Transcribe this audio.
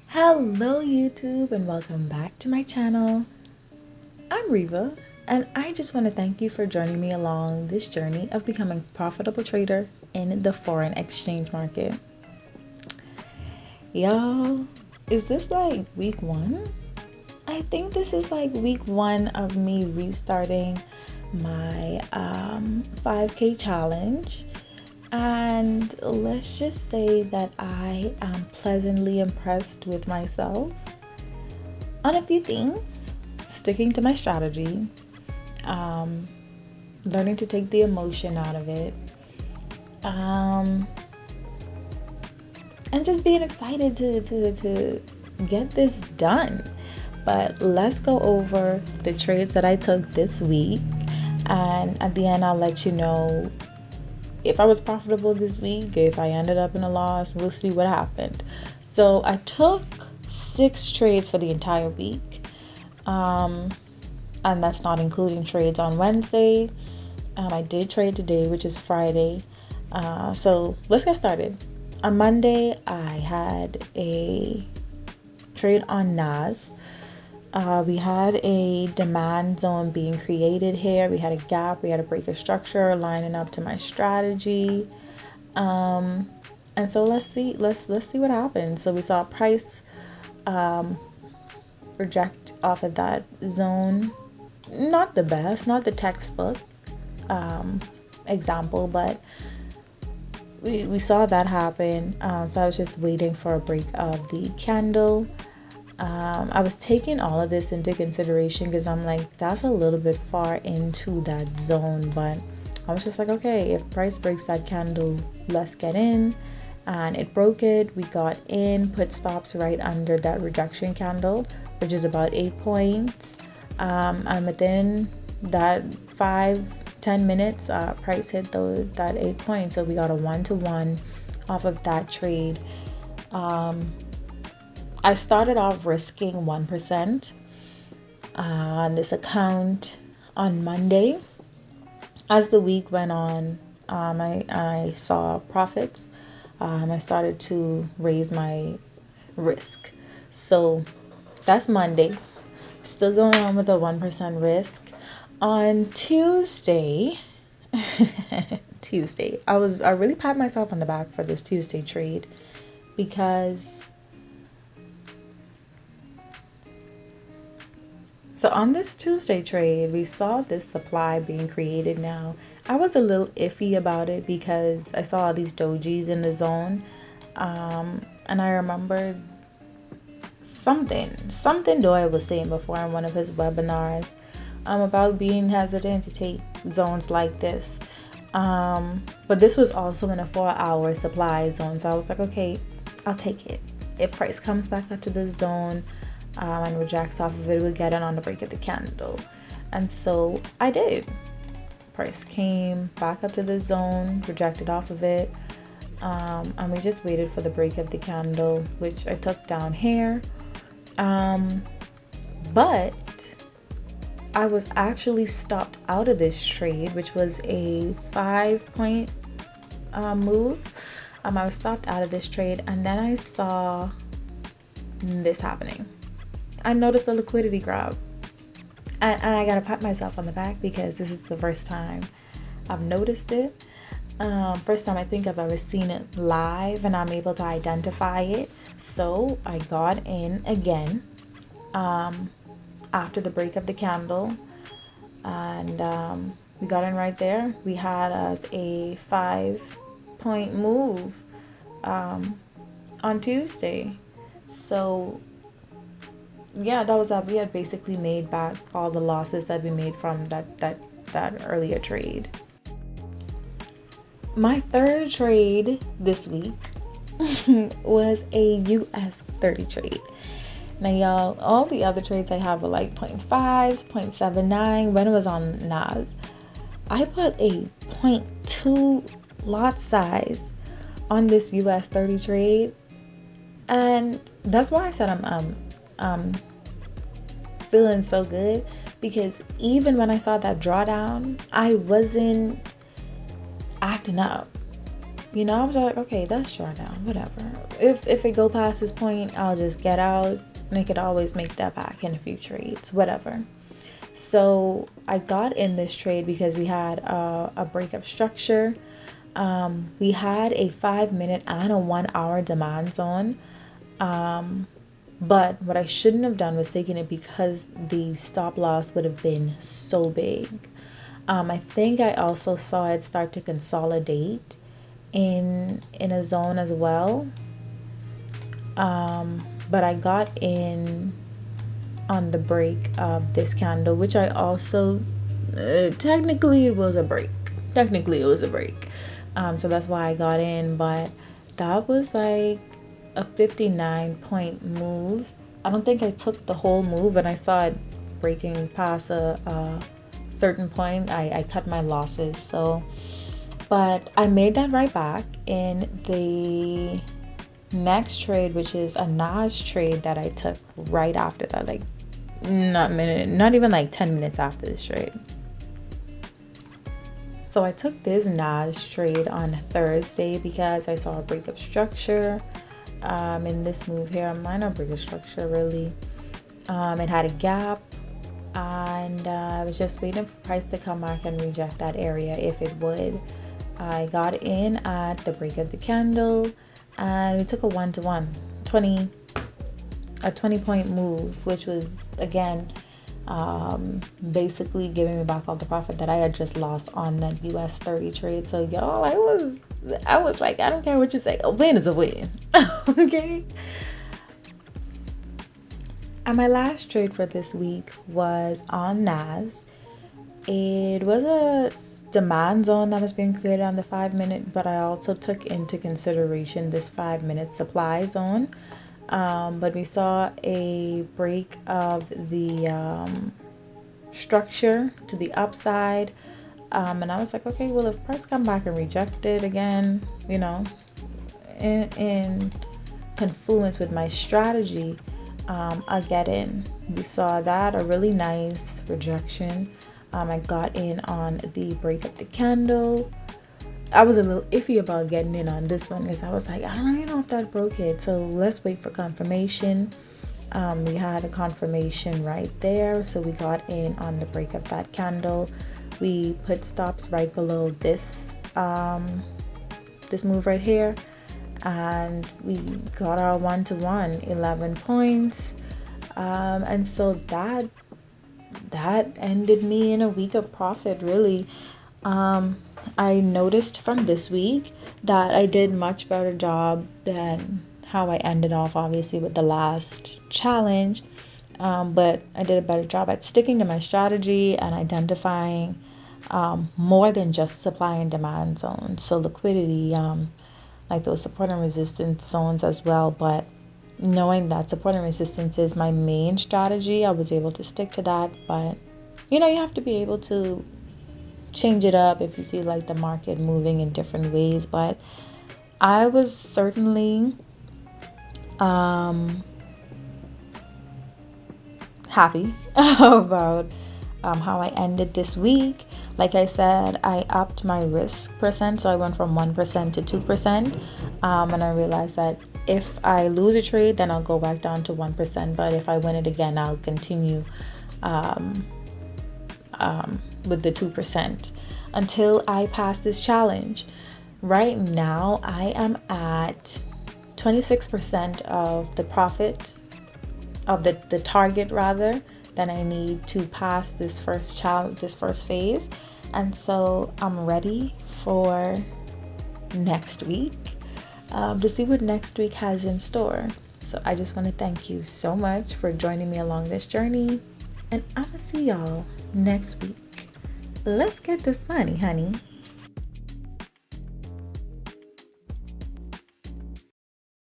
Hello YouTube and welcome back to my channel. I'm Riva and I just want to thank you for joining me along this journey of becoming a profitable trader in the foreign exchange market. Y'all, is this like week one? I think this is like week one of me restarting my 5K challenge. And let's just say that I am pleasantly impressed with myself on a few things, sticking to my strategy, learning to take the emotion out of it, and just being excited to get this done. But let's go over the trades that I took this week, and at the end I'll let you know if I was profitable this week, if I ended up in a loss. We'll see what happened. So I took 6 trades for the entire week, and that's not including trades on Wednesday. I did trade today, which is Friday. So let's get started. On Monday, I had a trade on NAS. We had a demand zone being created here. We had a gap. We had a break of structure lining up to my strategy. And so let's see what happens. So we saw price reject off of that zone. Not the best, not the textbook example, but we saw that happen. So I was just waiting for a break of the candle. I was taking all of this into consideration because I'm like, that's a little bit far into that zone, but I was just like, okay, if price breaks that candle, let's get in. And it broke it. We got in, put stops right under that rejection candle, which is about 8 points. And within that 5-10 minutes, price hit that 8 points, so we got a 1-to-1 off of that trade. I started off risking 1% on this account on Monday. As the week went on, I saw profits. I started to raise my risk. So that's Monday. Still going on with a 1% risk. On Tuesday, I really pat myself on the back for this Tuesday trade because so on this Tuesday trade, we saw this supply being created now. I was a little iffy about it because I saw all these dojis in the zone. And I remembered something Doyle was saying before in one of his webinars about being hesitant to take zones like this. But this was also in a 4-hour supply zone. So I was like, okay, I'll take it. If price comes back up to the zone, and rejects off of it, we'll get it on the break of the candle. And so I did. Price came back up to the zone, rejected off of it, and we just waited for the break of the candle, which I took down here. But I was actually stopped out of this trade, which was a 5-point move. I was stopped out of this trade, and then I saw this happening. I noticed a liquidity grab, and I gotta pat myself on the back because this is the first time I've noticed it. First time I think I've ever seen it live, and I'm able to identify it. So I got in again after the break of the candle, and we got in right there. We had us a 5-point move on Tuesday. So yeah, that was that. We had basically made back all the losses that we made from that earlier trade. My third trade this week was a US 30 trade. Now y'all, all the other trades I have were like 0.5s, 0.79 when it was on NAS. I put a 0.2 lot size on this US 30 trade, and that's why I said I'm feeling so good, because even when I saw that drawdown, I wasn't acting up. I was like, okay, that's drawdown, whatever. If it go past this point, I'll just get out, and I could always make that back in a few trades, whatever. So I got in this trade because we had a break of structure. We had a 5-minute and a 1-hour demand zone. But what I shouldn't have done was taken it because the stop loss would have been so big. I think I also saw it start to consolidate in a zone as well. But I got in on the break of this candle, which I also technically it was a break. So that's why I got in, but that was like a 59-point move. I don't think I took the whole move, and I saw it breaking past a certain point. I cut my losses. So, but I made that right back in the next trade, which is a NAS trade that I took right after that, like not even like 10 minutes after this trade. So I took this NAS trade on Thursday because I saw a break of structure in this move here, a minor break of structure really. It had a gap, and I was just waiting for price to come back and reject that area if it would. I got in at the break of the candle, and we took a 1-to-1 20-point move, which was again basically giving me back all the profit that I had just lost on that US 30 trade. So y'all, I was like, I don't care what you say, a win is a win. Okay. And my last trade for this week was on NAS. It was a demand zone that was being created on the 5-minute, but I also took into consideration this 5-minute supply zone. But we saw a break of the structure to the upside, and I was like, okay, well, if price come back and reject it again, in confluence with my strategy, I'll get in. We saw that, a really nice rejection. I got in on the break of the candle. I was a little iffy about getting in on this one because I was like, I don't really know if that broke it. So let's wait for confirmation. We had a confirmation right there. So we got in on the break of that candle. We put stops right below this this move right here. And we got our 1-to-1, 11 points. And so that ended me in a week of profit, really. I noticed from this week that I did much better job than how I ended off, obviously, with the last challenge. But I did a better job at sticking to my strategy and identifying more than just supply and demand zones. So liquidity, like those support and resistance zones as well. But knowing that support and resistance is my main strategy, I was able to stick to that. But, you have to be able to change it up if you see like the market moving in different ways. But I was certainly happy about how I ended this week. Like I said, I upped my risk percent, so I went from 1% to 2%, and I realized that if I lose a trade, then I'll go back down to 1%, but if I win it again, I'll continue with the 2% until I pass this challenge. Right now, I am at 26% of the profit, of the target rather, that I need to pass this first challenge, this first phase. And so I'm ready for next week to see what next week has in store. So I just want to thank you so much for joining me along this journey, and I'm gonna see y'all next week. Let's get this money, honey.